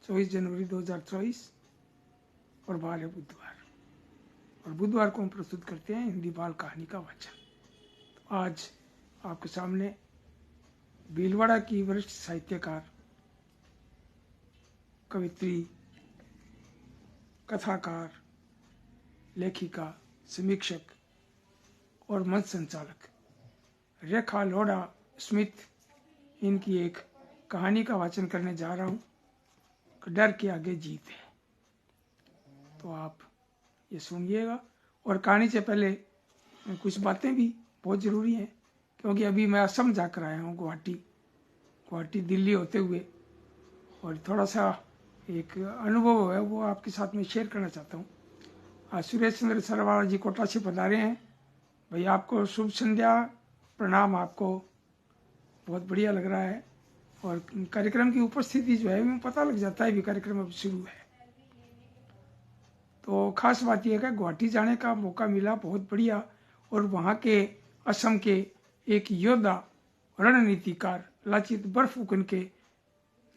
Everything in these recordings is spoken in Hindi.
24 जनवरी 2024 और बाल है बुधवार। और बुधवार को हम प्रस्तुत करते हैं हिंदी बाल कहानी का वाचन। तो आज आपके सामने भीलवाड़ा की वरिष्ठ साहित्यकार, कवित्री, कथाकार, लेखिका, समीक्षक और मंच संचालक रेखा लोढ़ा स्मिथ, इनकी एक कहानी का वाचन करने जा रहा हूँ। डर के आगे जीत है। तो आप ये सुनिएगा। और कहानी से पहले कुछ बातें भी बहुत ज़रूरी हैं, क्योंकि अभी मैं असम जाकर आया हूँ, गुवाहाटी दिल्ली होते हुए, और थोड़ा सा एक अनुभव है वो आपके साथ में शेयर करना चाहता हूँ। आज सुरेश चंद्र सरवाला जी कोटा से पधारे हैं। भाई आपको शुभ संध्या, प्रणाम। आपको बहुत बढ़िया लग रहा है और कार्यक्रम की उपस्थिति जो है वो पता लग जाता है भी कार्यक्रम अब शुरू है। तो खास बात यह है कि गुवाहाटी जाने का मौका मिला, बहुत बढ़िया। और वहाँ के असम के एक योद्धा, रणनीतिकार लाचित बरफुकन के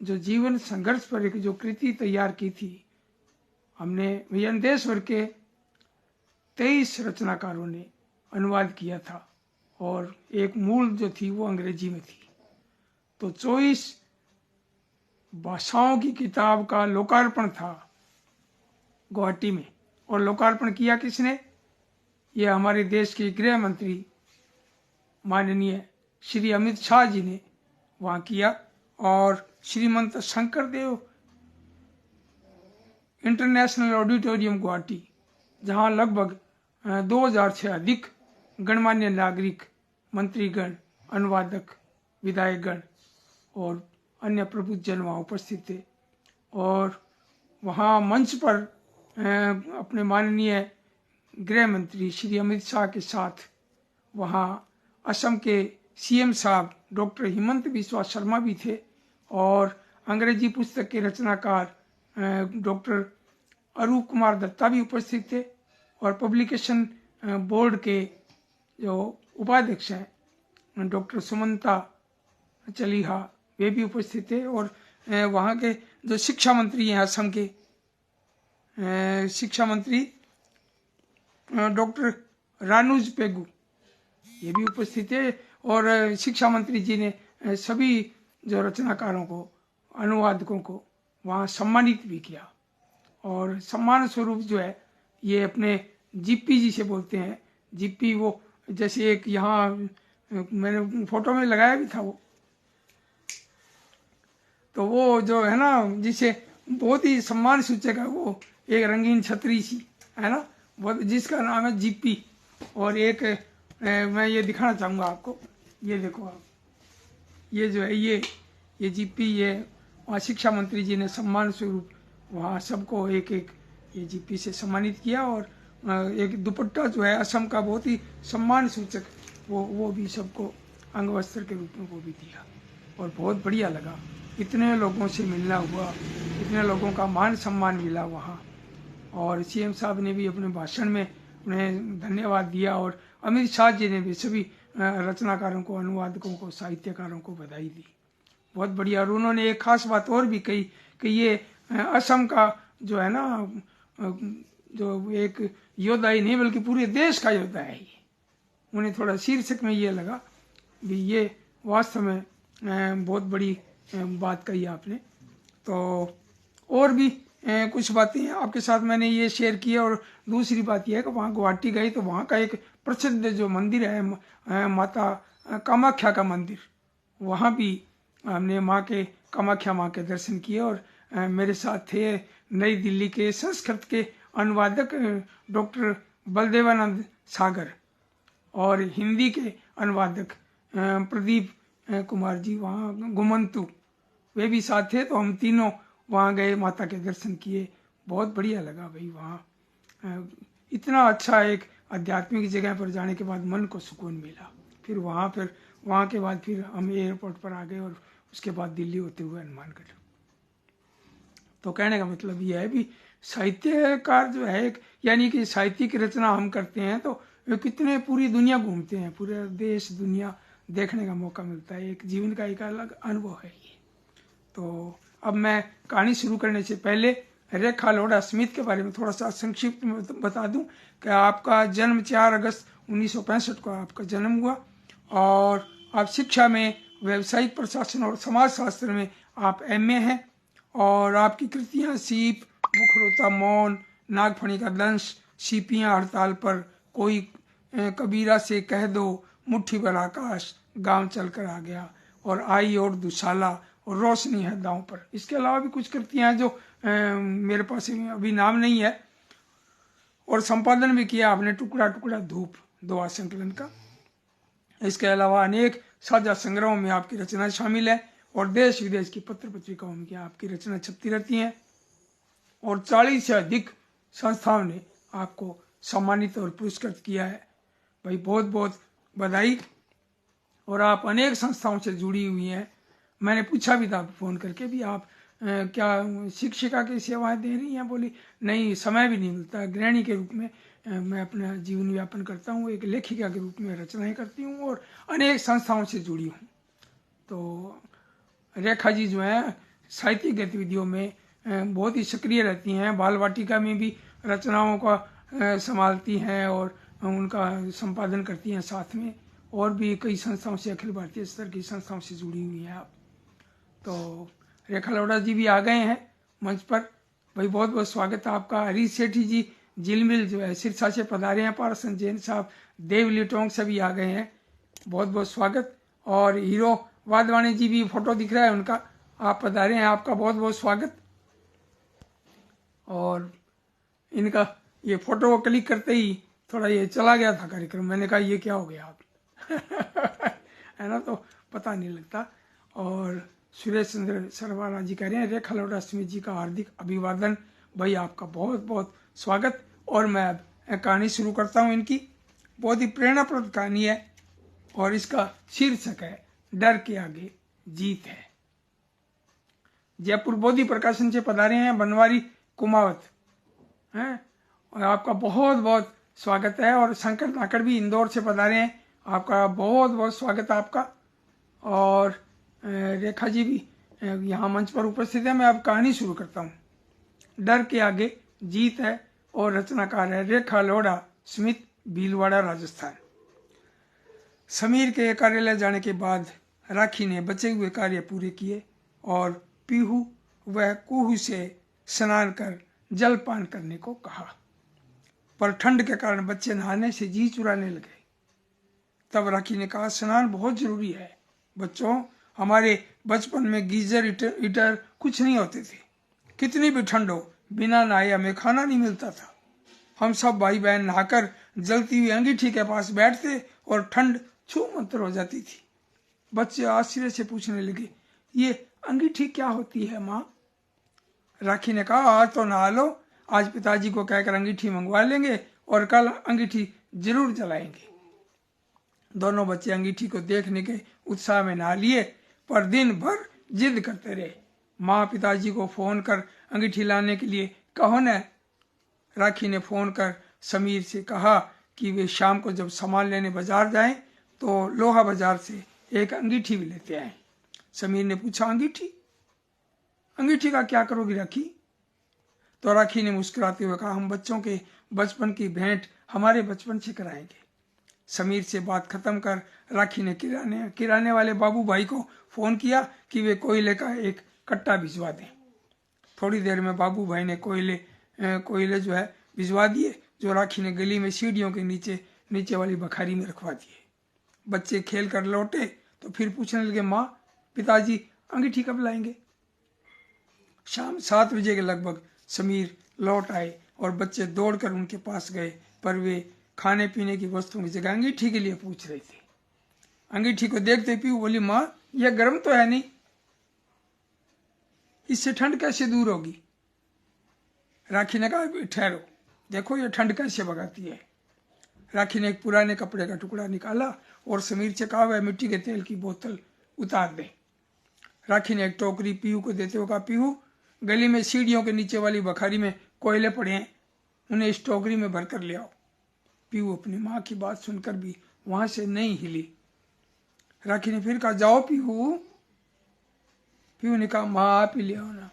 जो जीवन संघर्ष पर एक जो कृति तैयार की थी, हमने विजन देश भर के 23 रचनाकारों ने अनुवाद किया था और एक मूल जो थी वो अंग्रेजी में थी। तो 24 भाषाओं की किताब का लोकार्पण था गुवाहाटी में। और लोकार्पण किया किसने? ये हमारे देश के गृह मंत्री माननीय श्री अमित शाह जी ने वहाँ किया। और श्रीमंत शंकरदेव इंटरनेशनल ऑडिटोरियम गुवाहाटी, जहाँ लगभग 2000 से अधिक गणमान्य नागरिक, मंत्रीगण, अनुवादक, विधायकगण और अन्य प्रबुद्धजन वहाँ उपस्थित थे। और वहाँ मंच पर अपने माननीय गृह मंत्री श्री अमित शाह के साथ वहाँ असम के सीएम साहब डॉक्टर हिमंत बिस्वा शर्मा भी थे, और अंग्रेजी पुस्तक के रचनाकार डॉक्टर अरूप कुमार दत्ता भी उपस्थित थे, और पब्लिकेशन बोर्ड के जो उपाध्यक्ष हैं डॉक्टर सुमंता चलीहा, वे भी उपस्थित थे। और वहाँ के जो शिक्षा मंत्री हैं असम के, शिक्षा मंत्री डॉक्टर रानूज पेगू, ये भी उपस्थित थे। और शिक्षा मंत्री जी ने सभी जो रचनाकारों को, अनुवादकों को वहाँ सम्मानित भी किया। और सम्मान स्वरूप जो है ये अपने जीपी जी से बोलते हैं। जीपी वो जैसे एक यहाँ मैंने फोटो में लगाया भी था वो, तो वो जो है ना जिसे बहुत ही सम्मान सूचक है, वो एक रंगीन छतरी सी है ना, बहुत, जिसका नाम है जीपी। और एक मैं ये दिखाना चाहूँगा आपको, ये देखो आप, ये जो है ये जीपी, ये वहाँ शिक्षा मंत्री जी ने सम्मान स्वरूप वहाँ सबको एक एक ये जीपी से सम्मानित किया। और एक दुपट्टा जो है असम का बहुत ही सम्मान सूचक, वो भी सबको अंग वस्त्र के रूप में वो भी दिया। और बहुत बढ़िया लगा, इतने लोगों से मिलना हुआ, इतने लोगों का मान सम्मान मिला वहाँ। और सीएम साहब ने भी अपने भाषण में उन्हें धन्यवाद दिया, और अमित शाह जी ने भी सभी रचनाकारों को, अनुवादकों को, साहित्यकारों को बधाई दी। बहुत बढ़िया। और उन्होंने एक खास बात और भी कही कि ये असम का जो है ना, जो एक योद्धा ही नहीं बल्कि पूरे देश का योद्धा है ये। उन्हें थोड़ा शीर्षक में ये लगा भी ये वास्तव में बहुत बड़ी बात कही आपने। तो और भी कुछ बातें आपके साथ मैंने ये शेयर किया। और दूसरी बात यह है कि वहाँ गुवाहाटी गए तो वहाँ का एक प्रसिद्ध जो मंदिर है माता कामाख्या का मंदिर, वहाँ भी हमने माँ के कामाख्या माँ के दर्शन किए। और मेरे साथ थे नई दिल्ली के संस्कृत के अनुवादक डॉक्टर बलदेवानंद सागर, और हिंदी के अनुवादक प्रदीप कुमार जी वहाँ गुमंतु, वे भी साथ थे। तो हम तीनों वहाँ गए, माता के दर्शन किए, बहुत बढ़िया लगा भाई। वहाँ इतना अच्छा एक आध्यात्मिक जगह पर जाने के बाद मन को सुकून मिला। फिर वहाँ के बाद फिर हम एयरपोर्ट पर आ गए, और उसके बाद दिल्ली होते हुए हनुमानगढ़। तो कहने का मतलब यह है भी साहित्यकार जो है, यानी कि साहित्य की रचना हम करते हैं तो कितने पूरी दुनिया घूमते हैं, पूरे देश दुनिया देखने का मौका मिलता है। एक जीवन का एक अलग अनुभव है ये। तो अब मैं कहानी शुरू करने से पहले रेखा लोढ़ा स्मिथ के बारे में थोड़ा सा संक्षिप्त में बता दूं कि आपका जन्म 4 अगस्त 1965 को आपका जन्म हुआ और आप शिक्षा में व्यावसायिक प्रशासन और समाज शास्त्र में आप MA हैं और आपकी कृतियां सीप, मुखरोता मौन, नागफणी का दंश, सीपियां हड़ताल पर, कोई कबीरा से कह दो, मुट्ठी भर आकाश, गांव चलकर आ गया और आई और दुशाला और रोशनी है दांव पर। इसके अलावा भी कुछ कृतियां जो मेरे पास अभी नाम नहीं है और संपादन भी किया आपने टुकड़ा टुकड़ा धूप दोहा संकलन का। इसके अलावा अनेक साझा संग्रहों में आपकी रचनाएं शामिल है और देश विदेश की पत्र पत्रिकाओं में आपकी रचना छपती रहती हैं और 40 से अधिक संस्थाओं ने आपको सम्मानित और पुरस्कृत किया है। भाई बहुत बहुत बधाई। और आप अनेक संस्थाओं से जुड़ी हुई हैं। मैंने पूछा भी था फ़ोन करके भी आप क्या शिक्षिका की सेवाएं दे रही हैं? बोली नहीं, समय भी नहीं मिलता। गृहिणी के रूप में मैं अपना जीवन यापन करता हूँ, एक लेखिका के रूप में रचनाएं करती हूँ और अनेक संस्थाओं से जुड़ी हूँ। तो रेखा जी जो है साहित्यिक गतिविधियों में बहुत ही सक्रिय रहती हैं। बाल वाटिका में भी रचनाओं का संभालती हैं और उनका संपादन करती हैं साथ में, और भी कई संस्थाओं से, अखिल भारतीय स्तर की संस्थाओं से जुड़ी हुई हैं आप। तो रेखा लोढ़ा जी भी आ गए हैं मंच पर। भाई बहुत बहुत स्वागत है आपका। हरीश सेठी जी झिलमिल जो है सिरसा से पधारे हैं। पारसन जैन साहब देवली टोंक से भी आ गए हैं, बहुत बहुत स्वागत। और हीरो वाधवानी जी भी फोटो दिख रहा है उनका, आप पधारे हैं, आपका बहुत बहुत स्वागत। और इनका ये फोटो को क्लिक करते ही थोड़ा ये चला गया था कार्यक्रम, मैंने कहा ये क्या हो गया आप है ना, तो पता नहीं लगता। और सुरेश चंद्र सरवाला जी कह रहे हैं रेखा लोढ़ा स्मिथ जी का हार्दिक अभिवादन। भाई आपका बहुत बहुत स्वागत। और मैं अब कहानी शुरू करता हूँ। इनकी बहुत ही प्रेरणाप्रद कहानी है और इसका शीर्षक है डर के आगे जीत है। जयपुर बोधि प्रकाशन से पधारे हैं बनवारी कुमावत हैं और आपका बहुत बहुत स्वागत है। और शंकर नाकड़ भी इंदौर से पधारे हैं, आपका बहुत बहुत स्वागत है आपका। और रेखा जी भी यहाँ मंच पर उपस्थित है। मैं अब कहानी शुरू करता हूँ। डर के आगे जीत है और रचनाकार है रेखा लोढ़ा स्मिथ, भीलवाड़ा राजस्थान। समीर के कार्यालय जाने के बाद राखी ने बचे हुए कार्य पूरे किए और पीहू व कुहू से स्नान कर जलपान करने को कहा, पर ठंड के कारण बच्चे नहाने से जी चुराने लगे। तब राखी ने कहा स्नान बहुत जरूरी है बच्चों, हमारे बचपन में गीजर हीटर कुछ नहीं होते थे, कितनी भी ठंड हो बिना नहाए हमें खाना नहीं मिलता था। हम सब भाई बहन नहाकर जलती हुई अंगीठी के पास बैठते और ठंड छू मंतर हो जाती थी। बच्चे आश्चर्य से पूछने लगे ये अंगीठी क्या होती है माँ? राखी ने कहा आज तो नहा लो, आज पिताजी को कहकर अंगीठी मंगवा लेंगे और कल अंगीठी जरूर जलाएंगे। दोनों बच्चे अंगीठी को देखने के उत्साह में नहा लिए, पर दिन भर जिद करते रहे। माँ पिताजी को फोन कर अंगीठी लाने के लिए कहो न। राखी ने फोन कर समीर से कहा कि वे शाम को जब सामान लेने बाजार जाएं तो लोहा बाजार से एक अंगीठी भी लेते आए। समीर ने पूछा अंगीठी? अंगीठी का क्या करोगी राखी? तो राखी ने मुस्कुराते हुए कहा हम बच्चों के बचपन की भेंट हमारे बचपन से कराएंगे। समीर से बात खत्म कर राखी ने किराने वाले बाबू भाई को फोन किया कि वे कोयले का एक कट्टा भिजवा दें। थोड़ी देर में बाबू भाई ने कोयले जो है भिजवा दिए, जो राखी ने गली में सीढ़ियों के नीचे वाली बखारी में रखवा दिए। बच्चे खेल कर लौटे तो फिर पूछने लगे माँ पिताजी अंगीठी कब लाएंगे? शाम 7 बजे के लगभग समीर लौट आए और बच्चे दौड़कर उनके पास गए, पर वे खाने पीने की वस्तुओं की जगह अंगीठी के लिए पूछ रहे थे। अंगीठी को देखते पीहू बोली माँ यह गर्म तो है नहीं, इससे ठंड कैसे दूर होगी? राखी ने कहा ठहरो, देखो ये ठंड कैसे भगाती है। राखी ने एक पुराने कपड़े का टुकड़ा निकाला और समीर से कहा वह मिट्टी के तेल की बोतल उतार दे। राखी ने एक टोकरी पीहू को देते हुए कहा पीहू गली में सीढ़ियों के नीचे वाली बखारी में कोयले पड़े हैं, उन्हें इस टोकरी में भरकर ले आओ। पीहू अपनी माँ की बात सुनकर भी वहां से नहीं हिली। राखी ने फिर कहा जाओ पीहू। पीयू ने कहा माँ आप ही ले आओ ना।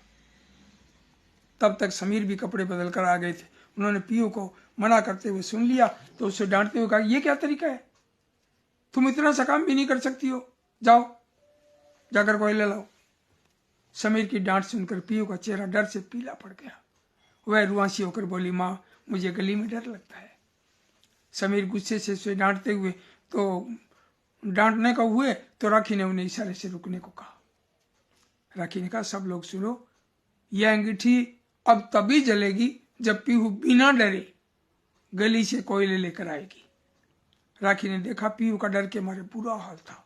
तब तक समीर भी कपड़े बदल कर आ गए थे। उन्होंने पीयू को मना करते हुए सुन लिया तो उसे डांटते हुए कहा ये क्या तरीका है, तुम इतना सा काम भी नहीं कर सकती हो, जाओ जाकर कोयला लाओ। समीर की डांट सुनकर पीयू का चेहरा डर से पीला पड़ गया। वह रुआंसी होकर बोली माँ मुझे गली में डर लगता है। समीर गुस्से से उसे डांटने का हुए तो राखी ने उन्हें इशारे से रुकने को कहा। राखी ने कहा सब लोग सुनो, यह अंगीठी अब तभी जलेगी जब पीहू बिना डरे गली से कोयले लेकर आएगी। राखी ने देखा पीहू का डर के मारे बुरा हाल था।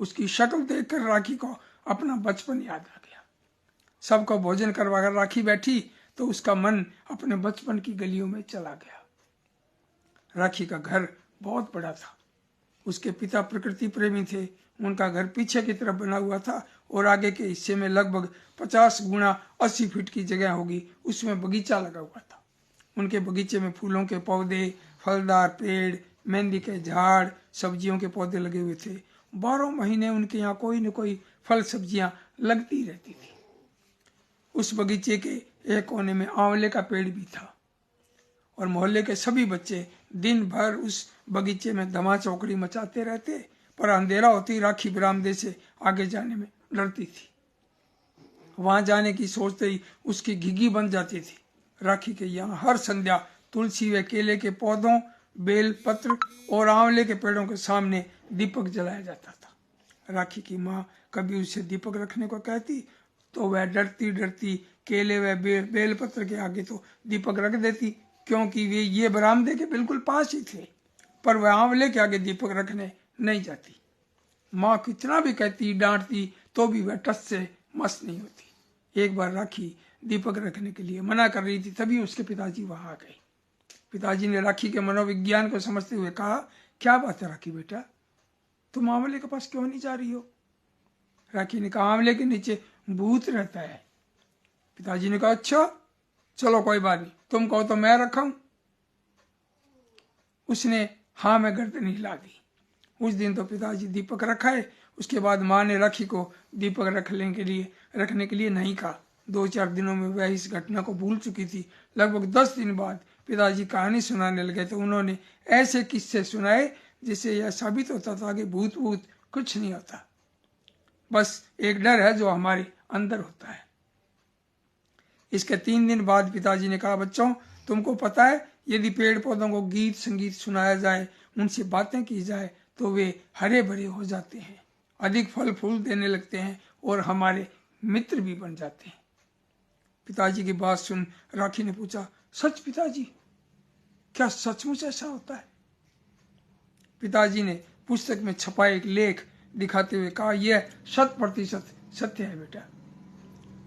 उसकी शक्ल देखकर राखी को अपना बचपन याद आ गया। सबको भोजन करवाकर राखी बैठी तो उसका मन अपने बचपन की गलियों में चला गया। राखी का घर बहुत बड़ा था। उसके पिता प्रकृति प्रेमी थे। उनका घर पीछे की तरफ बना हुआ था और आगे के हिस्से में लगभग 50 गुणा 80 फीट की जगह होगी, उसमें बगीचा लगा हुआ था। उनके बगीचे में फूलों के पौधे, फलदार पेड़, मेहंदी के झाड़, सब्जियों के पौधे लगे हुए थे। 12 महीने उनके यहाँ कोई न कोई फल सब्जियां लगती रहती थी। उस बगीचे के एक कोने में आंवले का पेड़ भी था और मोहल्ले के सभी बच्चे दिन भर उस बगीचे में धमा चौकड़ी मचाते रहते, पर अंधेरा होती राखी बरामदे से आगे जाने में डरती थी। वहां जाने की सोचते ही उसकी घिघी बन जाती थी। राखी के यहाँ हर संध्या तुलसी व केले के पौधों, बेल पत्र और आंवले के पेड़ों के सामने दीपक जलाया जाता था। राखी की माँ कभी उसे दीपक रखने को कहती तो वह डरती डरती केले व बेल पत्र के आगे तो दीपक रख देती, क्योंकि वे ये बरामदे के बिल्कुल पास ही थे, पर वह आंवले के आगे दीपक रखने नहीं जाती। माँ कितना भी कहती डांटती तो भी वह टस से मस नहीं होती। एक बार राखी दीपक रखने के लिए मना कर रही थी, तभी उसके पिताजी वहां आ गए। पिताजी ने राखी के मनोविज्ञान को समझते हुए कहा क्या बात है राखी बेटा, तुम आंवले के पास क्यों नहीं जा रही हो? राखी ने कहा आंवले के नीचे भूत रहता है। पिताजी ने कहा अच्छा चलो कोई बात नहीं, तुम कहो तो मैं रखा हूं। उसने हाँ में गर्दन हिला दी। उस दिन तो पिताजी दीपक रखाए। उसके बाद माँ ने राखी को दीपक रखने के लिए नहीं कहा। 2-4 दिनों में वह इस घटना को भूल चुकी थी। लगभग 10 दिन बाद पिताजी कहानी सुनाने लगे तो उन्होंने ऐसे किस्से सुनाए जिससे यह साबित होता था कि भूत कुछ नहीं होता, बस एक डर है जो हमारे अंदर होता है। इसके 3 दिन बाद पिताजी ने कहा बच्चों तुमको पता है यदि पेड़ पौधों को गीत संगीत सुनाया जाए, उनसे बातें की जाए तो वे हरे भरे हो जाते हैं, अधिक फल फूल देने लगते हैं और हमारे मित्र भी बन जाते हैं। पिताजी की बात सुन राखी ने पूछा सच पिताजी, क्या सचमुच ऐसा होता है? पिताजी ने पुस्तक में छपा एक लेख दिखाते हुए कहा यह 100% सत्य है बेटा।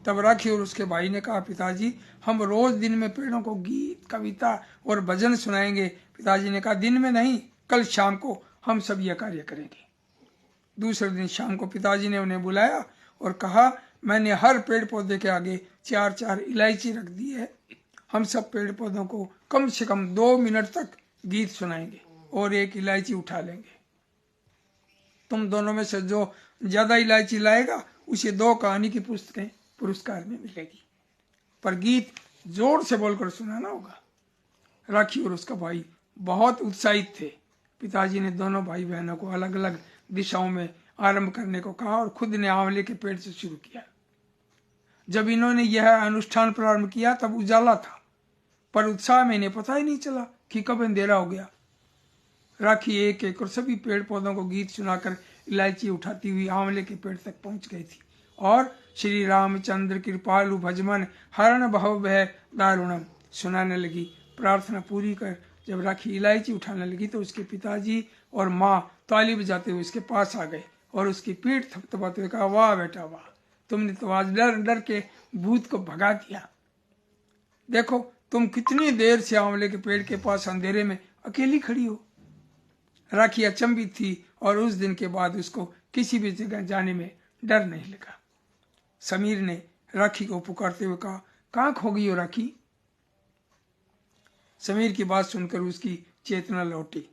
तब राखी और उसके भाई ने कहा पिताजी हम रोज दिन में पेड़ों को गीत कविता और भजन सुनाएंगे। पिताजी ने कहा दिन में नहीं, कल शाम को हम सब यह कार्य करेंगे। दूसरे दिन शाम को पिताजी ने उन्हें बुलाया और कहा मैंने हर पेड़ पौधे के आगे 4-4 इलायची रख दी है। हम सब पेड़ पौधों को कम से कम 2 मिनट तक गीत सुनाएंगे और 1 इलायची उठा लेंगे। तुम दोनों में से जो ज्यादा इलायची लाएगा उसे 2 कहानी की पुस्तकें पुरस्कार में मिलेगी, पर गीत जोर से बोलकर सुनाना होगा। राखी और उसका भाई बहुत उत्साहित थे। पिताजी ने दोनों भाई बहनों को अलग अलग दिशाओं में आरंभ करने को कहा और खुद ने आंवले के पेड़ से शुरू किया। जब इन्होंने यह अनुष्ठान प्रारंभ किया तब उजाला था, पर उत्साह में इन्हें पता ही नहीं चला कि कब अंधेरा हो गया। राखी एक एक और सभी पेड़ पौधों को गीत सुनाकर इलायची उठाती हुई आंवले के पेड़ तक पहुंच गई थी और श्री रामचंद्र कृपालु भजमन हरण भव भय दारुणम सुनाने लगी। प्रार्थना पूरी कर जब राखी इलायची उठाने लगी तो उसके पिताजी और माँ ताली बजाते हुए उसके पास आ गए और उसकी पीठ थपथपाते हुए कहा वाह बेटा वाह, तुमने तो आज डर डर के भूत को भगा दिया। देखो तुम कितनी देर से आंवले के पेड़ के पास अंधेरे में अकेली खड़ी हो। राखी अचंभित थी और उस दिन के बाद उसको किसी भी जगह जाने में डर नहीं लगा। समीर ने राखी को पुकारते हुए कहा कहाँ खो गई हो राखी? समीर की बात सुनकर उसकी चेतना लौटी।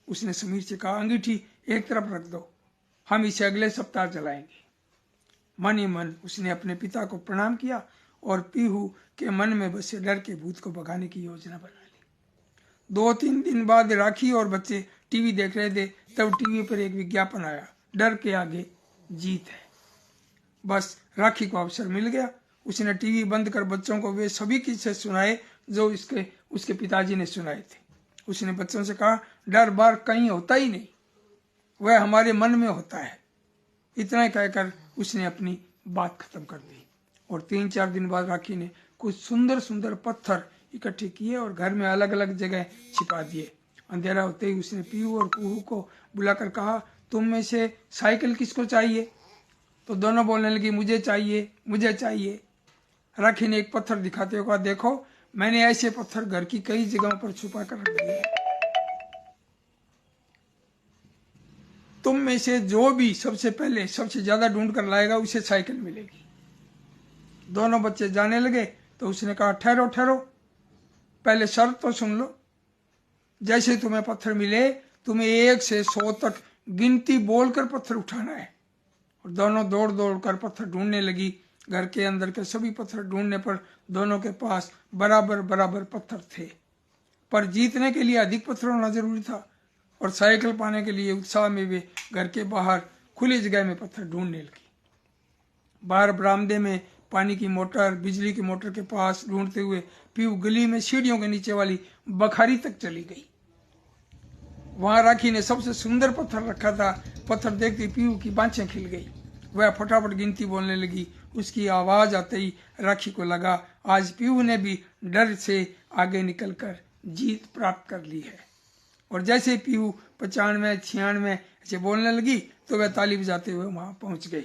उसने समीर से कहा अंगीठी एक तरफ रख दो, हम इसे अगले सप्ताह जलाएंगे। मन ही मन उसने अपने पिता को प्रणाम किया और पीहू के मन में बसे डर के भूत को भगाने की योजना बना ली। 2-3 दिन बाद राखी और बच्चे टीवी देख रहे थे, तब टीवी पर एक विज्ञापन आया, डर के आगे जीत है। बस राखी को अवसर मिल गया। उसने टीवी बंद कर बच्चों को वे सभी किस्से सुनाए जो उसके पिताजी ने सुनाए थे। उसने बच्चों से कहा, डर बार कहीं होता ही नहीं, वह हमारे मन में होता है। इतना कहकर उसने अपनी बात खत्म कर दी। और 3-4 दिन बाद राखी ने कुछ सुंदर सुंदर पत्थर इकट्ठे किए और घर में अलग अलग जगह छिपा दिए। अंधेरा होते ही उसने पीहू और कुहू को बुलाकर कहा, तुम में से साइकिल किसको चाहिए? तो दोनों बोलने लगी, मुझे चाहिए, मुझे चाहिए। राखी ने एक पत्थर दिखाते हुए कहा, देखो मैंने ऐसे पत्थर घर की कई जगहों पर छुपा कर रख दिए हैं। तुम में से जो भी सबसे पहले सबसे ज्यादा ढूंढ कर लाएगा उसे साइकिल मिलेगी। दोनों बच्चे जाने लगे तो उसने कहा, ठहरो ठहरो, पहले शर्त तो सुन लो। जैसे तुम्हें पत्थर मिले तुम्हें 1 से 100 तक गिनती बोलकर पत्थर उठाना है। और दोनों दौड़ दौड़ कर पत्थर ढूंढने लगी। घर के अंदर के सभी पत्थर ढूंढने पर दोनों के पास बराबर बराबर पत्थर थे, पर जीतने के लिए अधिक पत्थर होना जरूरी था। और साइकिल पाने के लिए उत्साह में वे घर के बाहर खुली जगह में पत्थर ढूंढने लगी। बाहर बरामदे में पानी की मोटर, बिजली की मोटर के पास ढूंढते हुए पीहू गली में सीढ़ियों के नीचे वाली बखारी तक चली गई। वहां राखी ने सबसे सुंदर पत्थर रखा था। पत्थर देखते पीहू की बाँछें खिल गई। वह फटाफट गिनती बोलने लगी। उसकी आवाज आते ही राखी को लगा, आज पीहू ने भी डर से आगे निकलकर जीत प्राप्त कर ली है। और जैसे पीहू 95, 96 ऐसे बोलने लगी तो वह ताली बजाते हुए वहां पहुंच गई।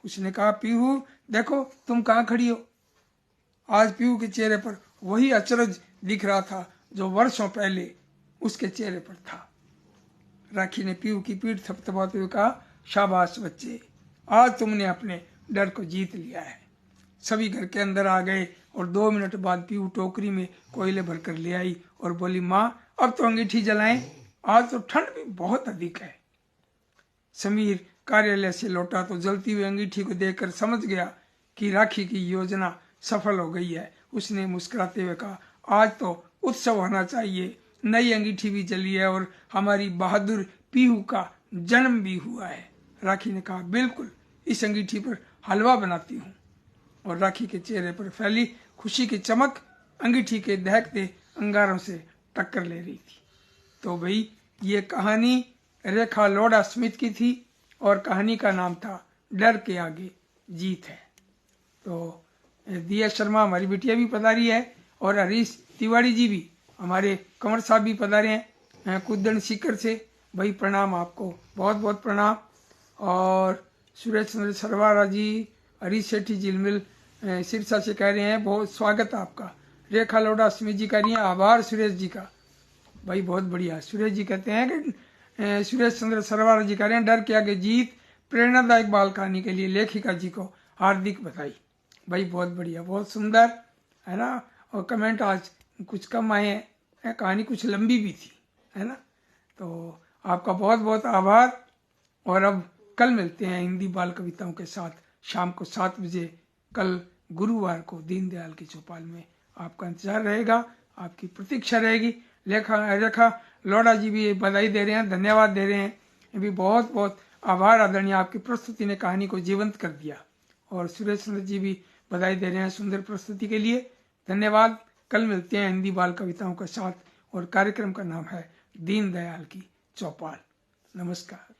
उसने कहा, पीहू देखो तुम कहाँ खड़ी हो। आज पीहू के चेहरे पर वही अचरज दिख रहा था जो वर्षों पहले उसके चेहरे पर था। राखी ने पीहू की पीठ थपथपाते हुए कहा, शाबाश बच्चे, आज तुमने अपने डर को जीत लिया है। सभी घर के अंदर आ गए और 2 मिनट बाद पीहू टोकरी में कोयले भरकर ले आई और बोली, माँ अब तो अंगीठी जलाएं, आज तो ठंड भी बहुत अधिक है। समीर कार्यालय से लौटा तो जलती हुई अंगीठी को देखकर समझ गया कि राखी की योजना सफल हो गई है। उसने मुस्कुराते हुए कहा, आज तो उत्सव होना चाहिए, नई अंगीठी भी जली है और हमारी बहादुर पीहू का जन्म भी हुआ है। राखी ने कहा, बिल्कुल, इस अंगीठी पर हलवा बनाती हूँ। और राखी के चेहरे पर फैली खुशी की चमक अंगीठी के दहकते अंगारों से टक्कर ले रही थी। तो भाई ये कहानी रेखा लोढ़ा स्मिथ की थी और कहानी का नाम था डर के आगे जीत है। तो दिया शर्मा हमारी बिटिया भी पधारी है और हरीश तिवारी जी भी, हमारे कंवर साहब भी पधारे हैं कुदन सीकर से। भाई प्रणाम आपको, बहुत बहुत प्रणाम। और सुरेश चंद्र सरवारा जी, हरीश सेठी झिलमिल सिरसा से कह रहे हैं बहुत स्वागत आपका। रेखा लोढ़ा स्मिथ जी कह रही हैं आभार सुरेश जी का। भाई बहुत बढ़िया। सुरेश जी कहते हैं कि सुरेश चंद्र सरवारा जी कह रहे हैं, डर के आगे जीत प्रेरणादायक बाल कहानी के लिए लेखिका जी को हार्दिक बधाई। भाई बहुत बढ़िया, बहुत सुंदर है ना। और कमेंट आज कुछ कम आए हैं, कहानी कुछ लंबी भी थी है ना। तो आपका बहुत बहुत आभार। और अब कल मिलते हैं हिंदी बाल कविताओं के साथ शाम को 7 बजे। कल गुरुवार को दीनदयाल की चौपाल में आपका इंतजार रहेगा, आपकी प्रतीक्षा रहेगी। रेखा लोढ़ा जी भी बधाई दे रहे हैं, धन्यवाद दे रहे हैं। ये भी बहुत बहुत आभार आदरणीय, आपकी प्रस्तुति ने कहानी को जीवंत कर दिया। और सुरेश चंद्र जी भी बधाई दे रहे हैं सुंदर प्रस्तुति के लिए, धन्यवाद। कल मिलते हैं हिंदी बाल कविताओं के साथ और कार्यक्रम का नाम है दीनदयाल की चौपाल। नमस्कार।